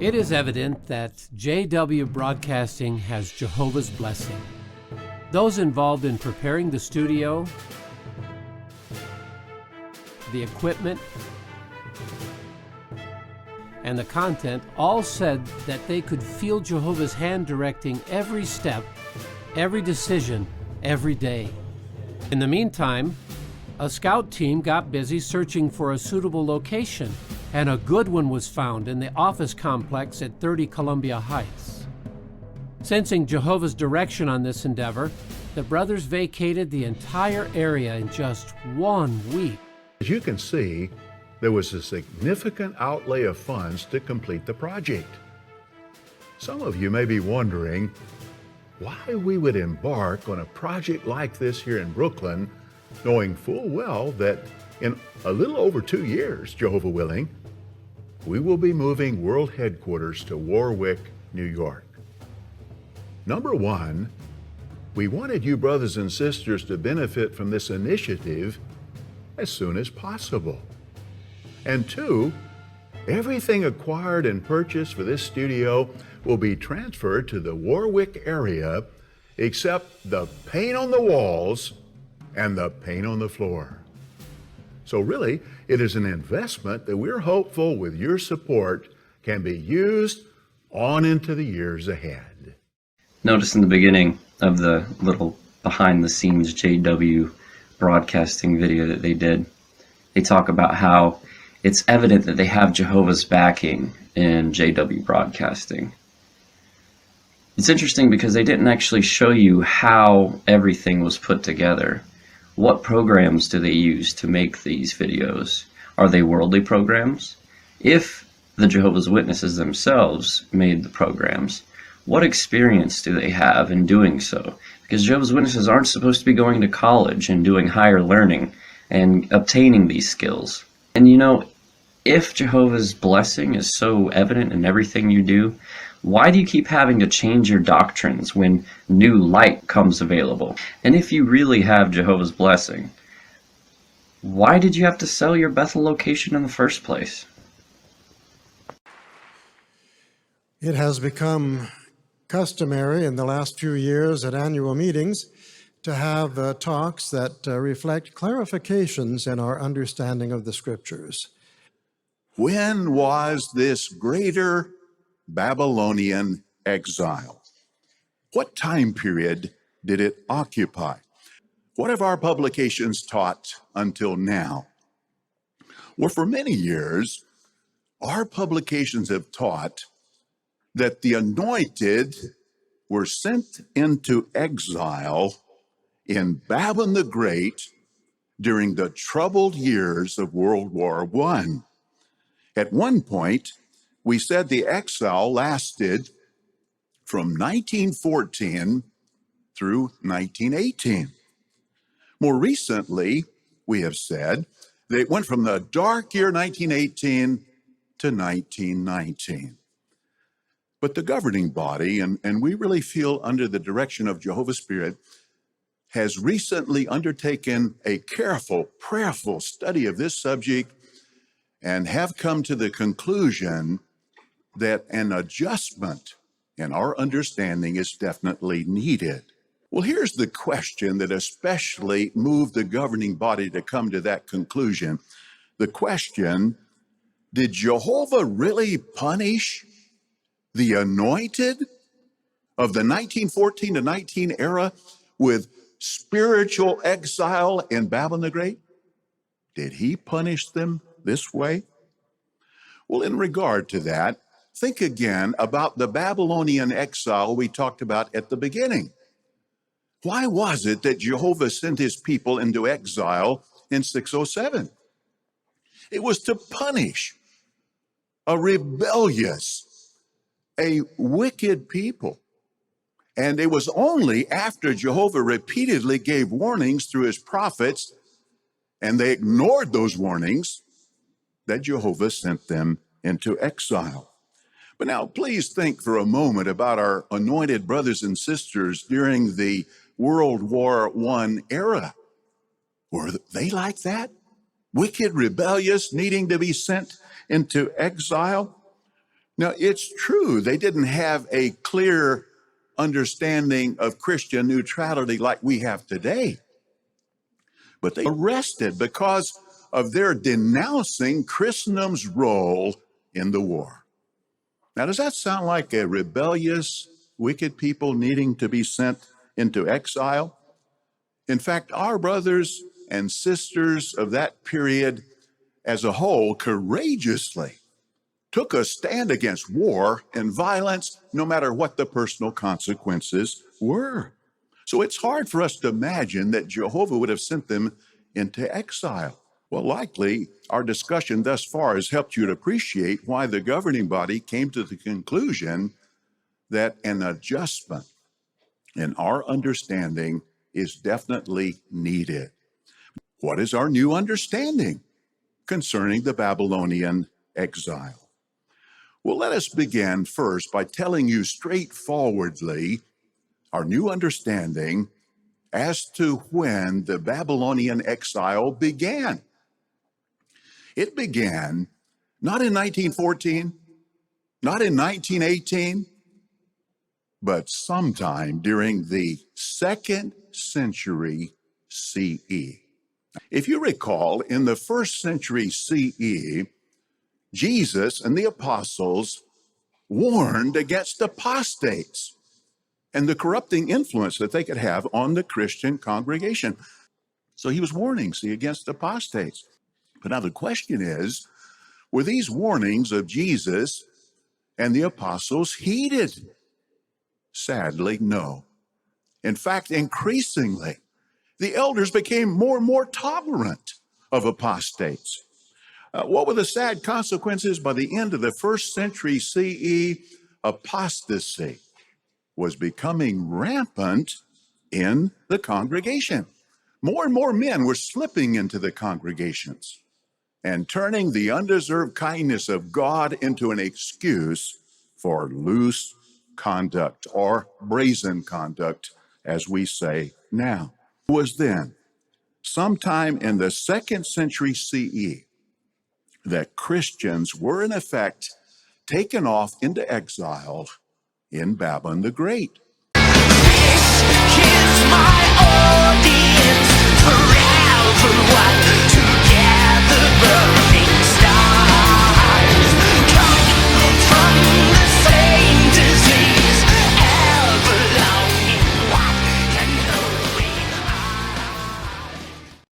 It is evident that JW Broadcasting has Jehovah's blessing. Those involved in preparing the studio, the equipment, and the content all said that they could feel Jehovah's hand directing every step, every decision, every day. In the meantime, a scout team got busy searching for a suitable location, and a good one was found in the office complex at 30 Columbia Heights. Sensing Jehovah's direction on this endeavor, the brothers vacated the entire area in just 1 week. As you can see, there was a significant outlay of funds to complete the project. Some of you may be wondering why we would embark on a project like this here in Brooklyn, knowing full well that in a little over 2 years, Jehovah willing, we will be moving world headquarters to Warwick, New York. Number one, we wanted you brothers and sisters to benefit from this initiative as soon as possible. And two, everything acquired and purchased for this studio will be transferred to the Warwick area, except the paint on the walls and the paint on the floor. So really, it is an investment that we're hopeful with your support can be used on into the years ahead. Notice in the beginning of the little behind the scenes JW broadcasting video that they did, they talk about how it's evident that they have Jehovah's backing in JW broadcasting. It's interesting because they didn't actually show you how everything was put together. What programs do they use to make these videos? Are they worldly programs? If the Jehovah's Witnesses themselves made the programs, what experience do they have in doing so? Because Jehovah's Witnesses aren't supposed to be going to college and doing higher learning and obtaining these skills. And you know, if Jehovah's blessing is so evident in everything you do, why do you keep having to change your doctrines when new light comes available? And if you really have Jehovah's blessing, why did you have to sell your Bethel location in the first place? It has become customary in the last few years at annual meetings to have talks that reflect clarifications in our understanding of the Scriptures. When was this greater Babylonian exile? What time period did it occupy? What have our publications taught until now? Well, for many years, our publications have taught that the anointed were sent into exile in Babylon the Great during the troubled years of World War I. At one point, we said the exile lasted from 1914 through 1918. More recently, we have said that it went from the dark year 1918 to 1919. But the governing body, and we really feel under the direction of Jehovah's Spirit, has recently undertaken a careful, prayerful study of this subject and have come to the conclusion that an adjustment in our understanding is definitely needed. Well, here's the question that especially moved the governing body to come to that conclusion. The question, did Jehovah really punish the anointed of the 1914 to 19 era with spiritual exile in Babylon the Great? Did he punish them this way? Well, in regard to that, think again about the Babylonian exile we talked about at the beginning. Why was it that Jehovah sent his people into exile in 607? It was to punish a rebellious, a wicked people. And it was only after Jehovah repeatedly gave warnings through his prophets, and they ignored those warnings, that Jehovah sent them into exile. But now please think for a moment about our anointed brothers and sisters during the World War I era. Were they like that? Wicked, rebellious, needing to be sent into exile? Now, it's true, they didn't have a clear understanding of Christian neutrality like we have today, but they were arrested because of their denouncing Christendom's role in the war. Now, does that sound like a rebellious, wicked people needing to be sent into exile? In fact, our brothers and sisters of that period as a whole courageously took a stand against war and violence, no matter what the personal consequences were. So it's hard for us to imagine that Jehovah would have sent them into exile. Well, likely our discussion thus far has helped you to appreciate why the governing body came to the conclusion that an adjustment in our understanding is definitely needed. What is our new understanding concerning the Babylonian exile? Well, let us begin first by telling you straightforwardly our new understanding as to when the Babylonian exile began. It began not in 1914, not in 1918, but sometime during the 2nd century CE. If you recall, in the 1st century CE, Jesus and the apostles warned against apostates and the corrupting influence that they could have on the Christian congregation. So he was warning, see, against apostates. But now the question is, were these warnings of Jesus and the apostles heeded? Sadly, no. In fact, increasingly, the elders became more and more tolerant of apostates. What were the sad consequences? By the end of the 1st century CE, apostasy was becoming rampant in the congregation. More and more men were slipping into the congregations and turning the undeserved kindness of God into an excuse for loose conduct or brazen conduct, as we say now. It was then, sometime in the 2nd century CE, that Christians were in effect taken off into exile in Babylon the Great. Here's my audience, forever one together.